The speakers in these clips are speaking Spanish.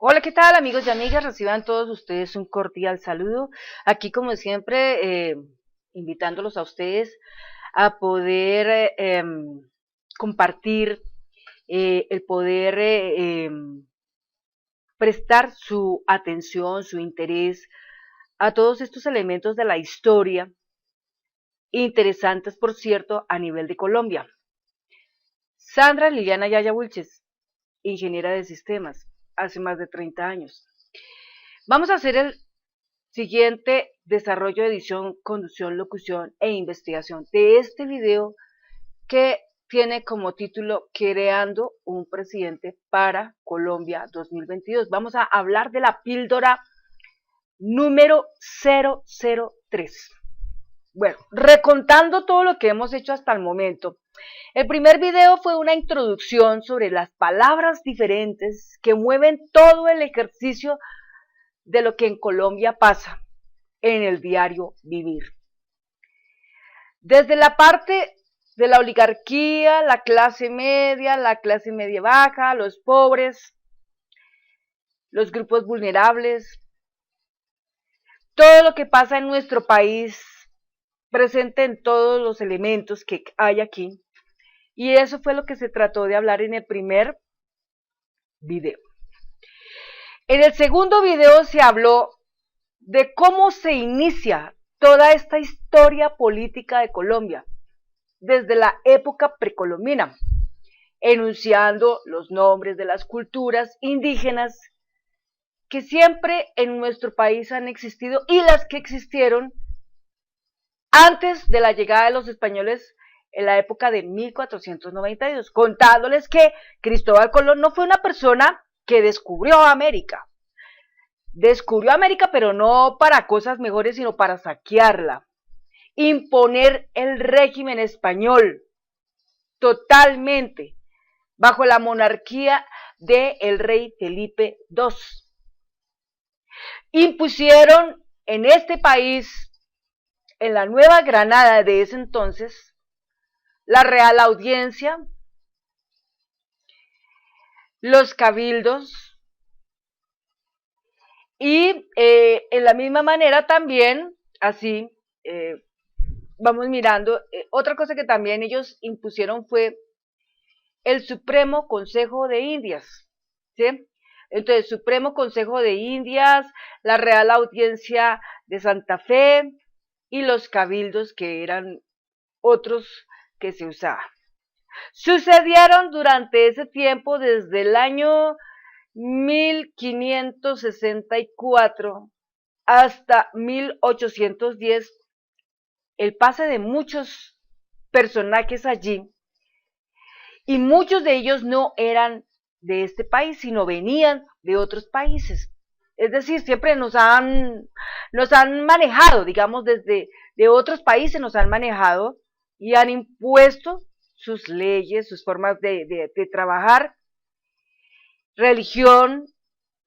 Hola, ¿qué tal amigos y amigas? Reciban todos ustedes un cordial saludo. Aquí como siempre, invitándolos a ustedes a poder compartir, el poder prestar su atención, su interés a todos estos elementos de la historia, interesantes por cierto a nivel de Colombia. Sandra Liliana Yaya Wilches, ingeniera de sistemas, hace más de 30 años. Vamos a hacer el siguiente desarrollo, edición, conducción, locución e investigación de este video que tiene como título Creando un presidente para Colombia 2022. Vamos a hablar de la píldora número 003. Bueno, recontando todo lo que hemos hecho hasta el momento. El primer video fue una introducción sobre las palabras diferentes que mueven todo el ejercicio de lo que en Colombia pasa en el diario vivir. Desde la parte de la oligarquía, la clase media baja, los pobres, los grupos vulnerables, todo lo que pasa en nuestro país, presente en todos los elementos que hay aquí. Y eso fue lo que se trató de hablar en el primer video. En el segundo video se habló de cómo se inicia toda esta historia política de Colombia, desde la época precolombina, enunciando los nombres de las culturas indígenas que siempre en nuestro país han existido y las que existieron antes de la llegada de los españoles en la época de 1492, contándoles que Cristóbal Colón no fue una persona que descubrió América, pero no para cosas mejores, sino para saquearla, imponer el régimen español totalmente bajo la monarquía del rey Felipe II. Impusieron en este país, en la Nueva Granada de ese entonces, la Real Audiencia, los cabildos y en la misma manera también, así, vamos mirando, otra cosa que también ellos impusieron fue el Supremo Consejo de Indias, ¿sí? Entonces, Supremo Consejo de Indias, la Real Audiencia de Santa Fe y los cabildos, que eran otros que se usaban. Sucedieron durante ese tiempo, desde el año 1564 hasta 1810, el pase de muchos personajes allí, y muchos de ellos no eran de este país, sino venían de otros países. Es decir, siempre nos han manejado, digamos, desde de otros países nos han manejado y han impuesto sus leyes, sus formas de trabajar, religión,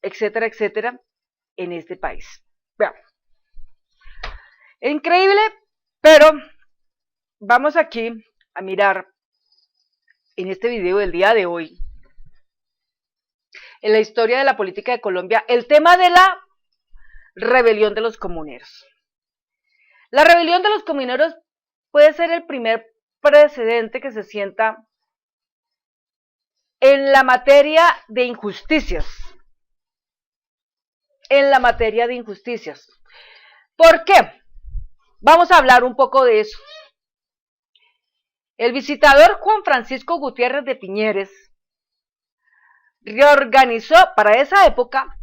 etcétera, etcétera, en este país. Veamos. Increíble, pero vamos aquí a mirar en este video del día de hoy, en la historia de la política de Colombia, el tema de la rebelión de los comuneros. La rebelión de los comuneros puede ser el primer precedente que se sienta en la materia de injusticias. ¿Por qué? Vamos a hablar un poco de eso. El visitador Juan Francisco Gutiérrez de Piñeres reorganizó para esa época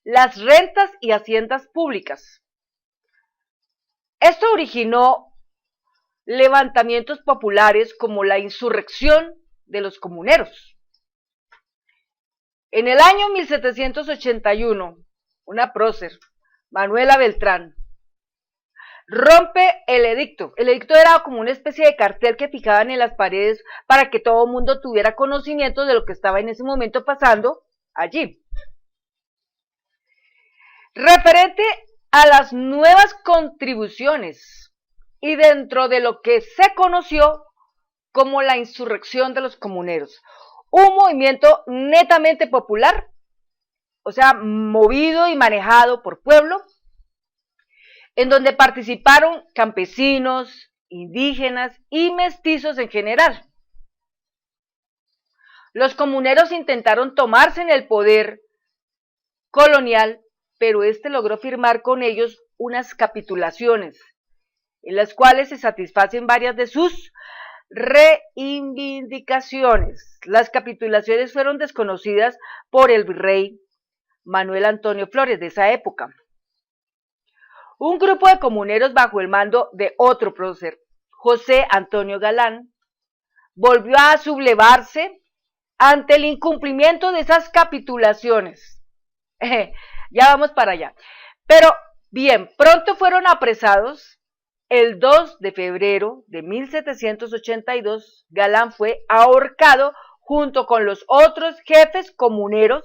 las rentas y haciendas públicas. Esto originó levantamientos populares como la insurrección de los comuneros. En el año 1781, una prócer, Manuela Beltrán, rompe el edicto. El edicto era como una especie de cartel que fijaban en las paredes para que todo el mundo tuviera conocimiento de lo que estaba en ese momento pasando allí. Referente a las nuevas contribuciones y dentro de lo que se conoció como la insurrección de los comuneros, un movimiento netamente popular o sea, movido y manejado por pueblo, en donde participaron campesinos, indígenas y mestizos en general. Los comuneros intentaron tomarse en el poder colonial, pero este logró firmar con ellos unas capitulaciones, en las cuales se satisfacen varias de sus reivindicaciones. Las capitulaciones fueron desconocidas por el virrey Manuel Antonio Flores de esa época. Un grupo de comuneros bajo el mando de otro prócer, José Antonio Galán, volvió a sublevarse ante el incumplimiento de esas capitulaciones. Ya vamos para allá. Pero bien, pronto fueron apresados. El 2 de febrero de 1782, Galán fue ahorcado junto con los otros jefes comuneros.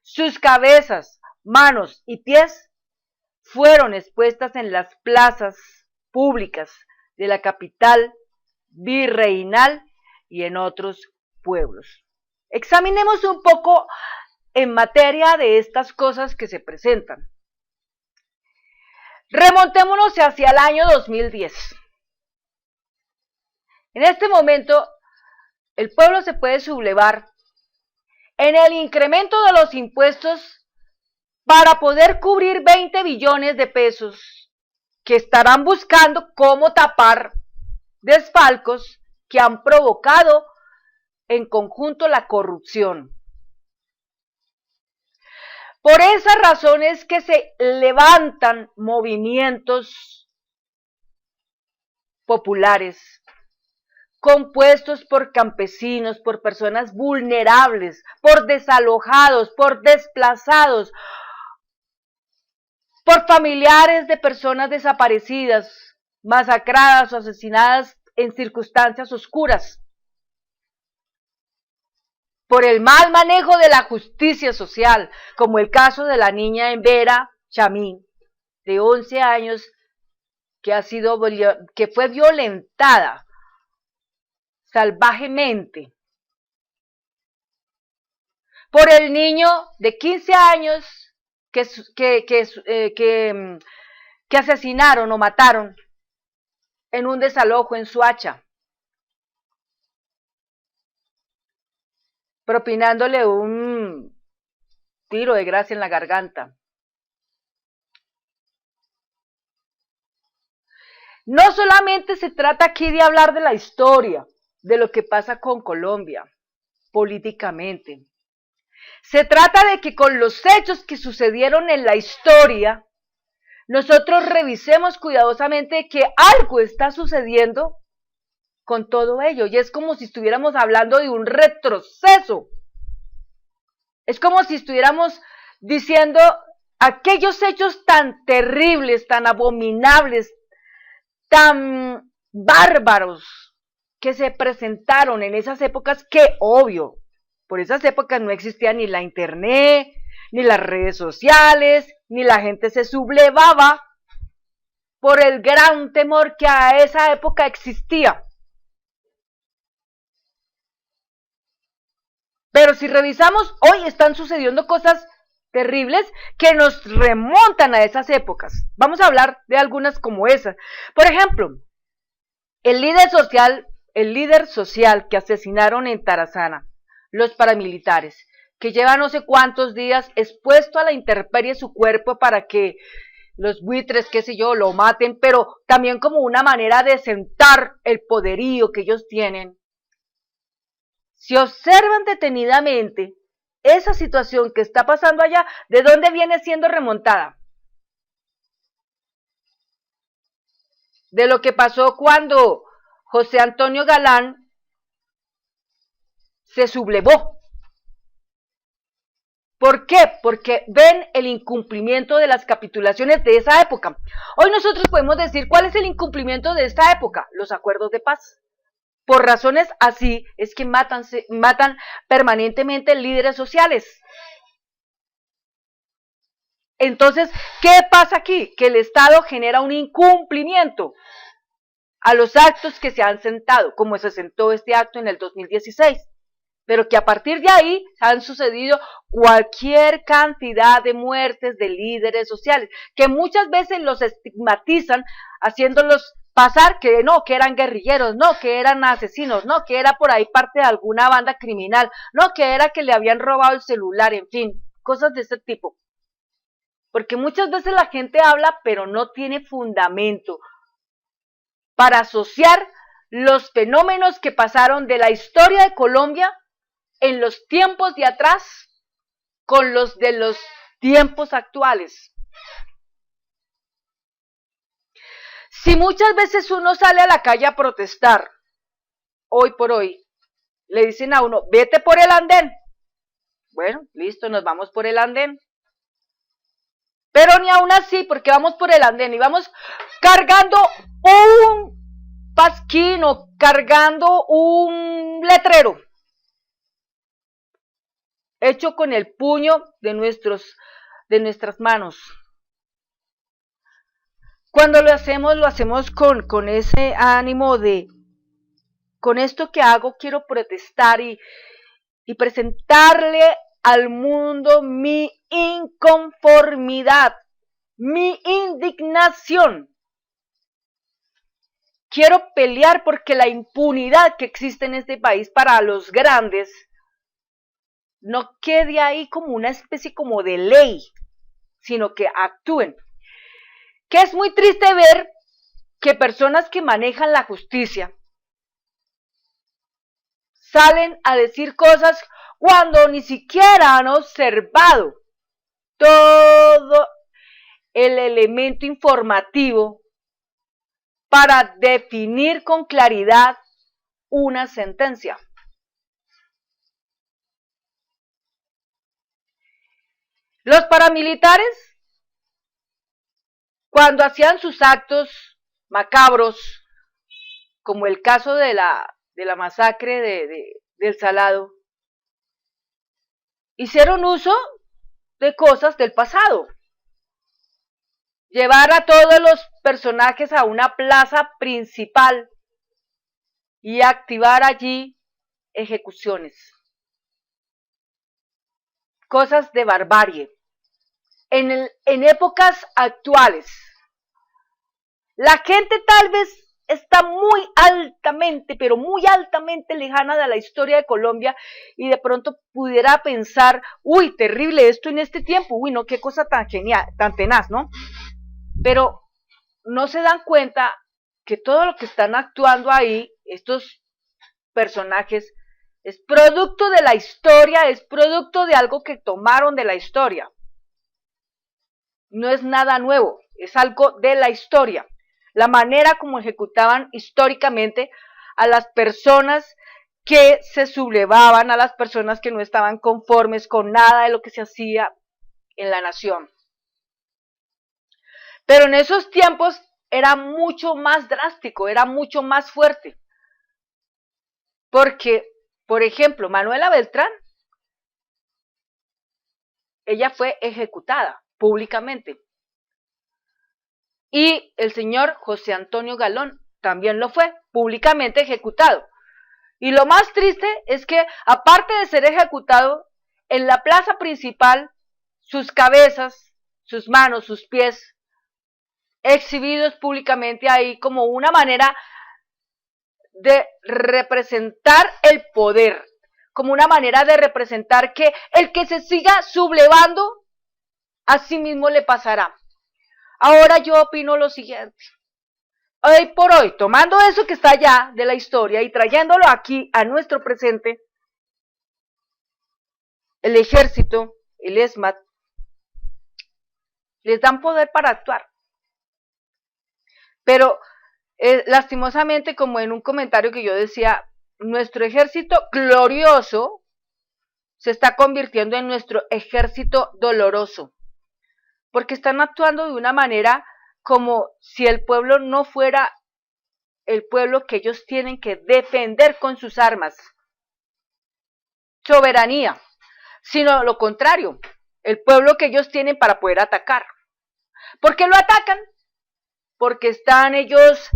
Sus cabezas, manos y pies fueron expuestas en las plazas públicas de la capital virreinal y en otros pueblos. Examinemos un poco en materia de estas cosas que se presentan. Remontémonos hacia el año 2010. En este momento, el pueblo se puede sublevar en el incremento de los impuestos para poder cubrir 20 billones de pesos que estarán buscando cómo tapar desfalcos que han provocado en conjunto la corrupción. Por esa razón es que se levantan movimientos populares compuestos por campesinos, por personas vulnerables, por desalojados, por desplazados, por familiares de personas desaparecidas, masacradas o asesinadas en circunstancias oscuras, por el mal manejo de la justicia social, como el caso de la niña Embera Chamín, de 11 años, que fue violentada salvajemente, por el niño de 15 años que asesinaron o mataron en un desalojo en Suacha, propinándole un tiro de gracia en la garganta. No solamente se trata aquí de hablar de la historia, de lo que pasa con Colombia, políticamente. Se trata de que con los hechos que sucedieron en la historia, nosotros revisemos cuidadosamente que algo está sucediendo con todo ello, y es como si estuviéramos hablando de un retroceso. Es como si estuviéramos diciendo aquellos hechos tan terribles, tan abominables, tan bárbaros que se presentaron en esas épocas, que obvio, por esas épocas no existía ni la internet, ni las redes sociales, ni la gente se sublevaba por el gran temor que a esa época existía. Pero si revisamos, hoy están sucediendo cosas terribles que nos remontan a esas épocas. Vamos a hablar de algunas como esas. Por ejemplo, el líder social que asesinaron en Tarazana, los paramilitares, que lleva no sé cuántos días expuesto a la intemperie su cuerpo para que los buitres, qué sé yo, lo maten, pero también como una manera de sentar el poderío que ellos tienen. Si observan detenidamente esa situación que está pasando allá, ¿de dónde viene siendo remontada? De lo que pasó cuando José Antonio Galán se sublevó. ¿Por qué? Porque ven el incumplimiento de las capitulaciones de esa época. Hoy nosotros podemos decir cuál es el incumplimiento de esta época: los acuerdos de paz. Por razones así es que matan permanentemente líderes sociales. Entonces, ¿qué pasa aquí? Que el Estado genera un incumplimiento a los actos que se han sentado, como se sentó este acto en el 2016. pero que a partir de ahí han sucedido cualquier cantidad de muertes de líderes sociales, que muchas veces los estigmatizan haciéndolos pasar que no, que eran guerrilleros, no, que eran asesinos, no, que era por ahí parte de alguna banda criminal, no, que era que le habían robado el celular, en fin, cosas de ese tipo. Porque muchas veces la gente habla, pero no tiene fundamento para asociar los fenómenos que pasaron de la historia de Colombia en los tiempos de atrás con los de los tiempos actuales. Si muchas veces uno sale a la calle a protestar, hoy por hoy, le dicen a uno, vete por el andén. Bueno, listo, nos vamos por el andén. Pero ni aún así, porque vamos por el andén y vamos cargando un pasquín o cargando un letrero hecho con el puño de nuestras manos. Cuando lo hacemos con ese ánimo de, con esto que hago quiero protestar y presentarle al mundo mi inconformidad, mi indignación. Quiero pelear porque la impunidad que existe en este país para los grandes no quede ahí como una especie como de ley, sino que actúen. Que es muy triste ver que personas que manejan la justicia salen a decir cosas cuando ni siquiera han observado todo el elemento informativo para definir con claridad una sentencia. Los paramilitares, cuando hacían sus actos macabros, como el caso de la masacre del Salado, hicieron uso de cosas del pasado. Llevar a todos los personajes a una plaza principal y activar allí ejecuciones. Cosas de barbarie. En épocas actuales, la gente tal vez está muy altamente, pero muy altamente lejana de la historia de Colombia y de pronto pudiera pensar, uy, terrible esto en este tiempo, uy, no, qué cosa tan genial, tan tenaz, ¿no? Pero no se dan cuenta que todo lo que están actuando ahí, estos personajes, es producto de la historia, es producto de algo que tomaron de la historia. No es nada nuevo, es algo de la historia. La manera como ejecutaban históricamente a las personas que se sublevaban, a las personas que no estaban conformes con nada de lo que se hacía en la nación. Pero en esos tiempos era mucho más drástico, era mucho más fuerte. Porque, por ejemplo, Manuela Beltrán, ella fue ejecutada públicamente. Y el señor José Antonio Galón también lo fue, públicamente ejecutado. Y lo más triste es que, aparte de ser ejecutado, en la plaza principal, sus cabezas, sus manos, sus pies, exhibidos públicamente ahí como una manera de representar el poder, como una manera de representar que el que se siga sublevando, a sí mismo le pasará. Ahora yo opino lo siguiente. Hoy por hoy, tomando eso que está allá de la historia y trayéndolo aquí a nuestro presente, el ejército, el ESMAD, les dan poder para actuar. Pero lastimosamente, como en un comentario que yo decía, nuestro ejército glorioso se está convirtiendo en nuestro ejército doloroso, porque están actuando de una manera como si el pueblo no fuera el pueblo que ellos tienen que defender con sus armas, soberanía, sino lo contrario, el pueblo que ellos tienen para poder atacar. ¿Por qué lo atacan? Porque están ellos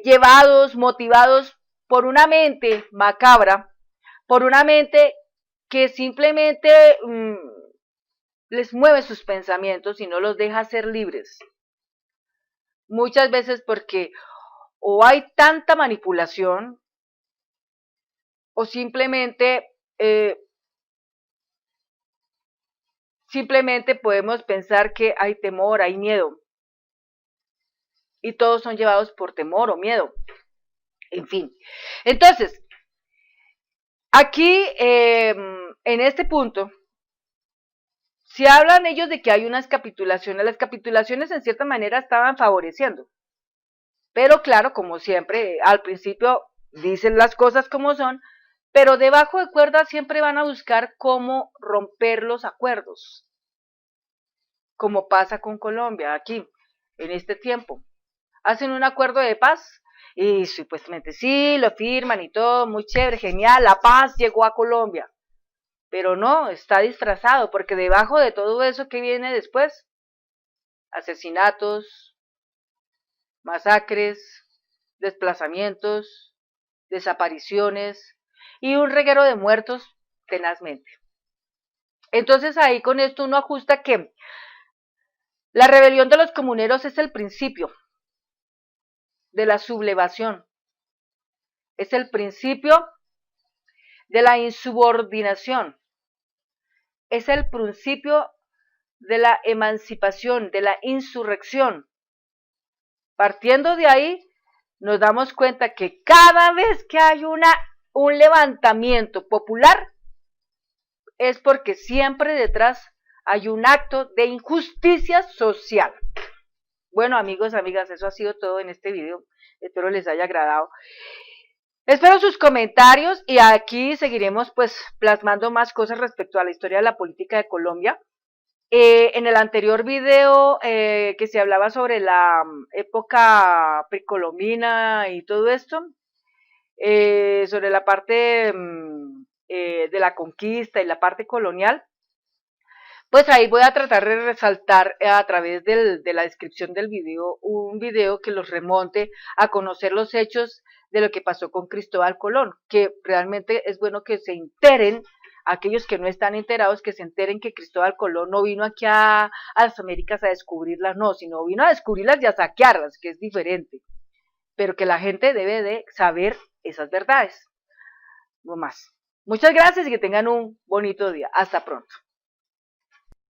llevados, motivados por una mente macabra, por una mente que simplemente les mueve sus pensamientos y no los deja ser libres. Muchas veces porque o hay tanta manipulación o simplemente podemos pensar que hay temor, hay miedo. Y todos son llevados por temor o miedo. En fin. Entonces, aquí, en este punto, si hablan ellos de que hay unas capitulaciones, las capitulaciones en cierta manera estaban favoreciendo. Pero claro, como siempre, al principio dicen las cosas como son, pero debajo de cuerda siempre van a buscar cómo romper los acuerdos, como pasa con Colombia aquí, en este tiempo. Hacen un acuerdo de paz y supuestamente sí, lo firman y todo, muy chévere, genial, la paz llegó a Colombia. Pero no, está disfrazado, porque debajo de todo eso que viene después, asesinatos, masacres, desplazamientos, desapariciones y un reguero de muertos tenazmente. Entonces ahí con esto uno ajusta que la rebelión de los comuneros es el principio de la sublevación, es el principio de la insubordinación, es el principio de la emancipación, de la insurrección. Partiendo de ahí, nos damos cuenta que cada vez que hay un levantamiento popular, es porque siempre detrás hay un acto de injusticia social. Bueno, amigos, amigas, eso ha sido todo en este video. Espero les haya agradado. Espero sus comentarios y aquí seguiremos pues plasmando más cosas respecto a la historia de la política de Colombia. En el anterior video que se hablaba sobre la época precolombina y todo esto, sobre la parte de la conquista y la parte colonial, pues ahí voy a tratar de resaltar a través de la descripción del video, un video que los remonte a conocer los hechos de lo que pasó con Cristóbal Colón, que realmente es bueno que se enteren, aquellos que no están enterados, que se enteren que Cristóbal Colón no vino aquí a las Américas a descubrirlas, no, sino vino a descubrirlas y a saquearlas, que es diferente, pero que la gente debe de saber esas verdades, no más. Muchas gracias y que tengan un bonito día. Hasta pronto.